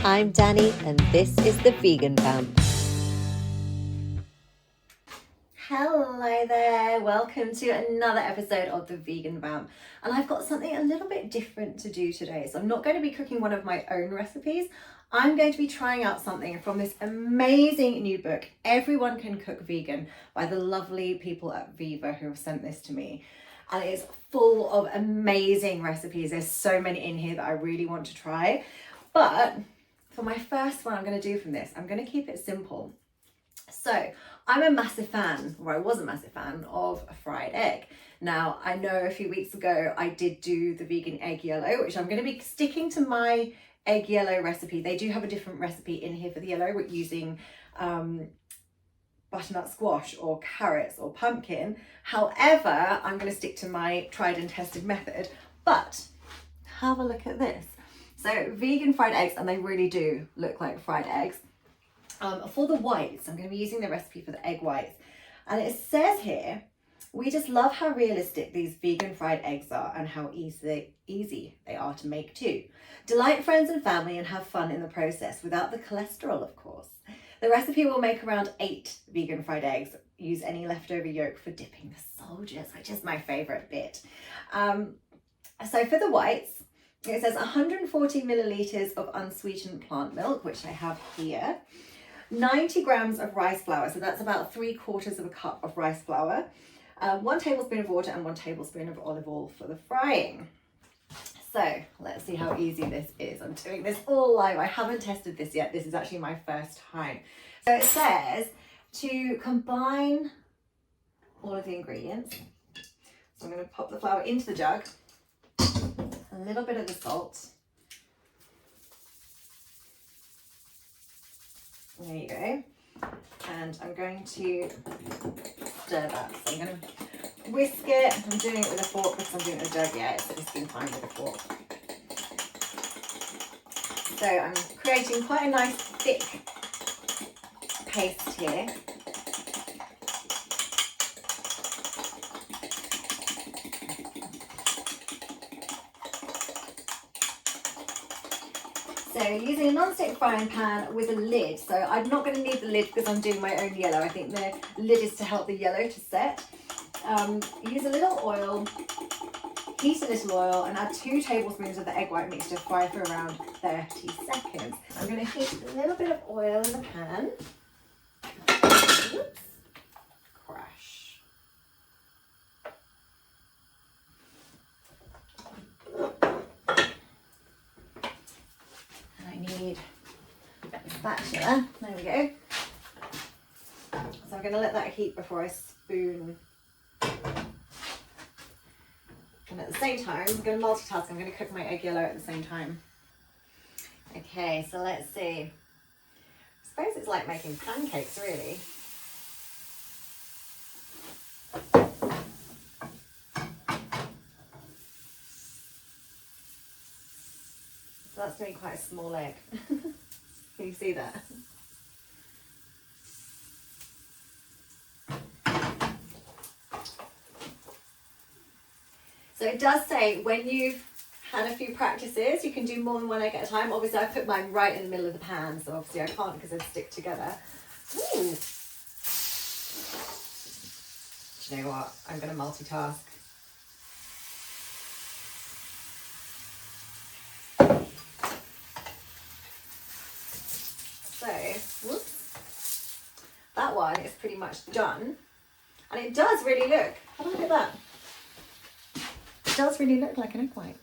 I'm Danny and this is the Vegan Vamp. Hello there, welcome to another episode of the Vegan Vamp. And I've got something a little bit different to do today. So I'm not going to be cooking one of my own recipes. I'm going to be trying out something from this amazing new book, Everyone Can Cook Vegan, by the lovely people at Viva who have sent this to me. And it is full of amazing recipes. There's so many in here that I really want to try. But for my first one I'm going to do from this, I'm going to keep it simple. So I'm a massive fan, or I was a massive fan, of a fried egg. Now, I know a few weeks ago I did do the vegan egg yellow, which I'm going to be sticking to my egg yellow recipe. They do have a different recipe in here for the yellow, with using butternut squash or carrots or pumpkin. However, I'm going to stick to my tried and tested method. But have a look at this. So vegan fried eggs, and they really do look like fried eggs. For the whites, I'm going to be using the recipe for the egg whites. And it says here, we just love how realistic these vegan fried eggs are and how easy they are to make too. Delight friends and family and have fun in the process without the cholesterol, of course. The recipe will make around 8 vegan fried eggs. Use any leftover yolk for dipping the soldiers, which is my favorite bit. So for the whites, it says 140 milliliters of unsweetened plant milk, which I have here. 90 grams of rice flour, so that's about 3/4 of a cup of rice flour. 1 tablespoon of water and 1 tablespoon of olive oil for the frying. So let's see how easy this is. I'm doing this all live. I haven't tested this yet. This is actually my first time. So it says to combine all of the ingredients. So I'm going to pop the flour into the jug, a little bit of the salt. There you go. And I'm going to stir that. So I'm going to whisk it. I'm doing it with a fork because I'm doing it with a jug. Yeah, it's whisking fine with a fork. So I'm creating quite a nice thick paste here. So using a non-stick frying pan with a lid. So I'm not going to need the lid because I'm doing my own yellow. I think the lid is to help the yellow to set. Use a little oil, heat a little oil, and add 2 tablespoons of the egg white mixture. Fry for around 30 seconds. I'm going to heat a little bit of oil in the pan. Oops. Crash. Need a spatula. There we go. So I'm going to let that heat before I spoon. And at the same time, I'm going to multitask. I'm going to cook my egg yellow at the same time. Okay, so let's see. I suppose it's like making pancakes, really. So that's doing quite a small egg. Can you see that? So it does say when you've had a few practices, you can do more than 1 egg at a time. Obviously I put mine right in the middle of the pan, so obviously I can't because they stick together. Ooh. Do you know what? I'm going to multitask. So, whoops, that one is pretty much done. And it does really look, have a look at that. It does really look like an egg white.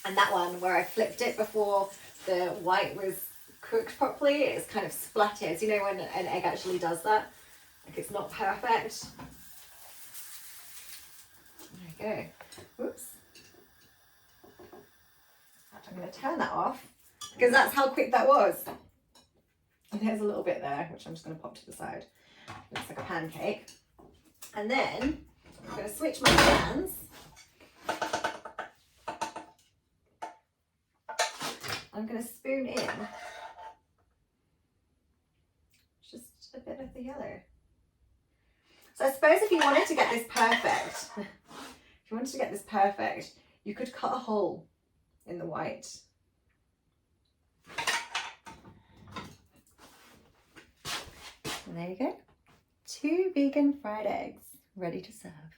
And that one where I flipped it before the white was cooked properly, it's kind of splattered. You know when an egg actually does that? Like it's not perfect. There you go. Whoops. I'm going to turn that off because that's how quick that was. And there's a little bit there, which I'm just going to pop to the side. Looks like a pancake. And then I'm going to switch my pans. I'm going to spoon in just just a bit of the yellow. So I suppose if you wanted to get this perfect, you could cut a hole in the white. And there you go. 2 vegan fried eggs ready to serve.